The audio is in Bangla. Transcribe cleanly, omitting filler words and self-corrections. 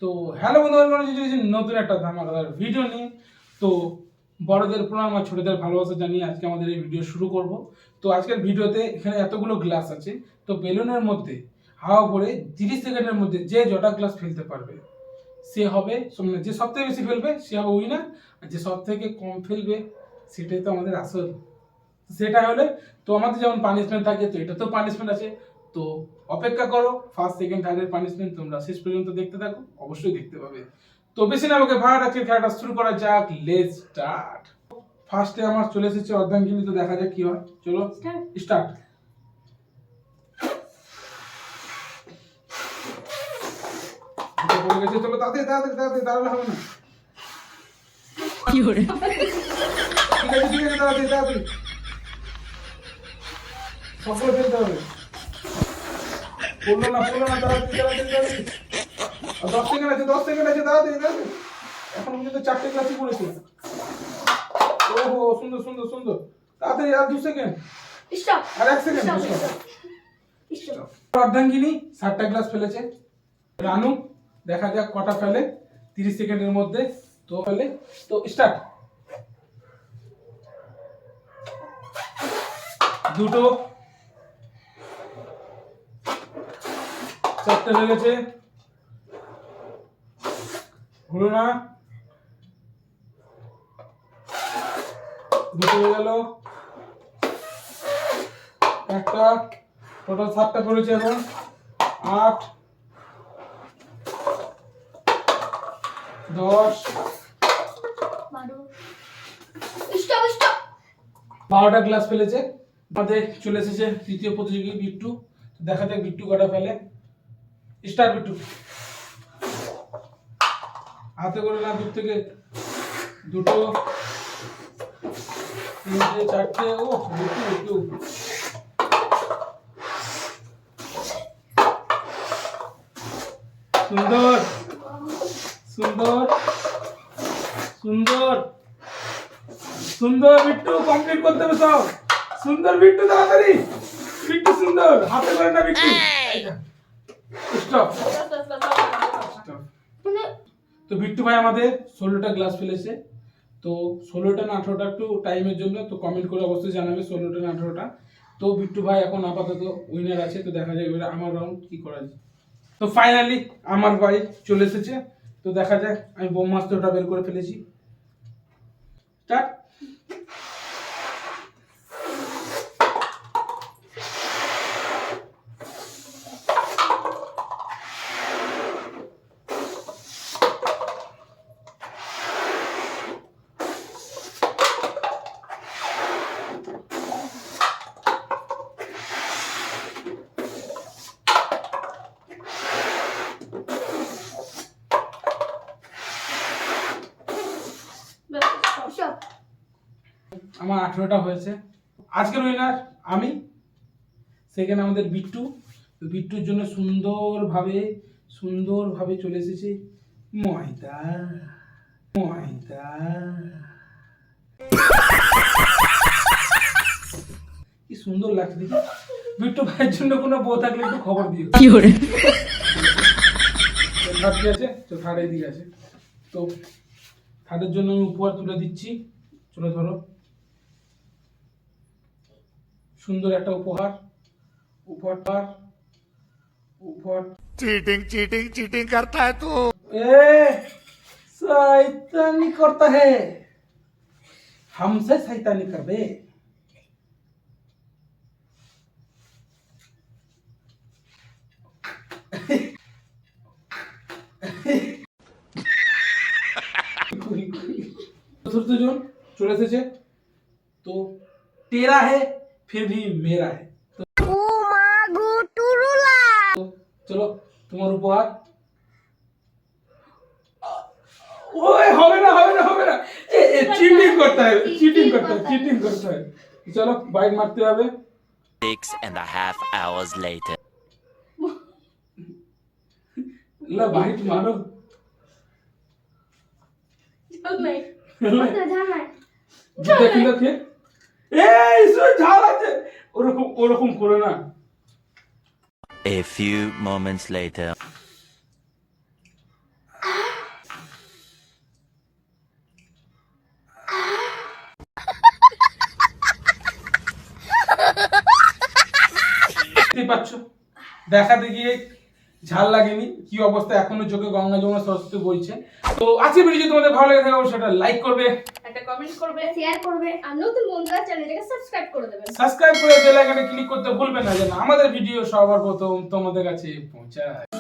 তো হ্যালো বন্ধুরা, নতুন একটা ধামাকাদার ভিডিও নিয়ে তো বড়দের প্রণাম আর ছোটদের ভালোবাসা জানিয়ে আজকে আমাদের এই ভিডিও শুরু করব। তো আজকের ভিডিওতে এখানে এতগুলো গ্লাস আছে, তো বেলুনের মধ্যে হাওয়া করে 30 সেকেন্ডের মধ্যে যে জটা গ্লাস ফেলতে পারবে সে হবে, মানে যে সব থেকে বেশি ফেলবে সে হবে উইনার, আর যে সব থেকে কম ফেলবে সেটাই তো আমাদের আসল। সেটা হলে তো আমাদের যেমন পানিশমেন্ট থাকে, তো এটা তো পানিশমেন্ট আছে। তো অপেক্ষা করো, ফার্স্ট সেকেন্ড থার্ডের পানিশমেন্ট তোমরা শেষ পর্যন্ত দেখতে থাকো, অবশ্যই দেখতে পাবে। তো বেশি না আমাকে ভাড়া রাখছে, খেলাটা শুরু করা যাক, লেটস স্টার্ট। ফার্স্টে আমার চলে এসেছে অর্ধাঙ্গিনী, তো দেখা যাক কি হয়। চলো স্টার্ট। পড়ে গেছে, চলো তাড়াতাড়ি তাড়াতাড়ি তাড়াতাড়ি, দাঁড়ালে হবে না। ঠিক আছে ঠিক আছে, তাড়াতাড়ি তাড়াতাড়ি সকলে ফেলতে হবে। পড়লো না তাড়াতাড়ি তাড়াতাড়ি তাড়াতাড়ি। আর 10 সেকেন্ড আছে, 10 সেকেন্ড আছে, তাড়াতাড়ি তাড়াতাড়ি। এখন পর্যন্ত 4টে গ্লাসই পড়েছে। ওহো, সুন্দর সুন্দর সুন্দর, তাড়াতাড়ি। আর 2 সেকেন্ড, স্টপ। আর 1 সেকেন্ড। স্টপ। অর্ধাঙ্গিনী 7টা গ্লাস ফেলেছে। রানু দেখা যাক কটা ফেলে 30 সেকেন্ডের মধ্যে। তো ফেলে, তো স্টার্ট। দুটো, 4টে হয়ে গেছে। হলো না, দুটো হয়ে গেল, একটা, টোটাল 7টা পড়েছে। এখন 8, 10, স্টপ স্টপ। 12টা গ্লাস ফেলেছে। আমাদের চলে এসেছে তৃতীয় প্রতিযোগী বিট্টু। দেখা যাক বিট্টু কটা ফেলে। স্টার্ট বিট্টু। হাতে করে না, দূর থেকে। দুটো, 3টে, 4টে। ও বিট্টু বিট্টু, সুন্দর সুন্দর সুন্দর সুন্দর। বিট্টু কমপ্লিট করতে হবে সব। সুন্দর বিট্টু, তাড়াতাড়ি বিট্টু, সুন্দর। হাতে করে না বিট্টু। স্টপ। তো বিট্টু ভাই আমাদের 16টা গ্লাস ফেলেছে। তো 16টা না 18টা, একটু টাইমের জন্য তো কমেন্ট করে অবশ্যই জানাবে 16টা না 18টা। তো বিট্টু ভাই এখন আপাতত উইনার আছে। তো দেখা যায় এবারে আমার রাউন্ড কি করা যায়। তো ফাইনালি আমার ভাই চলে এসেছে। তো দেখা যাক, আমি ব্রহ্মাস্ত্রটা বের করে ফেলেছি। স্টার্ট। আমার 18টা হয়েছে। আজকের উইনার আমি। সেকেন্ড আমাদের বিট্টু। তো বিট্টুর জন্য সুন্দরভাবে চলে এসেছে ময়দা ময়দা। কি সুন্দর লাগছে দেখি। বিট্টু ভাইয়ের জন্য কোনো বউ থাকলে একটু খবর দিও। কি করে থার্ড আছে, তো থার্ড দিকে আছে। তো থার্ডের জন্য আমি উপহার তুলে দিচ্ছি। চলো ধরো, সুন্দর একটা উপহার। উপহার चीटिंग चीटिंग चीटिंग करता है तू। ए शैतानी करता है, हमसे शैतानी करबे। चतुर्थ জন চলে এসেছে। তো तेरा है फिर भी मेरा है। তো চলো তোমার উপহার। ওই হবে না চিটিং করতে হয়। চলো বাইট মারতে হবে। 6.5 hours later. লা বাইট মারো। দেখি এই ঝাল আছে, ওরকম করো না। A few moments later. পাচ্ছ দেখাতে গিয়ে ঝাল লাগেনি, কি অবস্থা এখনো চোখে গঙ্গা যমুনা সরস্বতী বইছে। তো আজকে ভিডিও যদি তোমাদের ভালো লেগে থাকে অবশ্যই সেটা লাইক করবে, একটা কমেন্ট করবে, শেয়ার করবে, আর নতুন বন্ধুরা চ্যানেলটাকে সাবস্ক্রাইব করে দেবেন। সাবস্ক্রাইব করে বেল আইকনে ক্লিক করতে ভুলবেন না যেন আমাদের ভিডিও সবার প্রথম তোমাদের কাছে পৌঁছায়।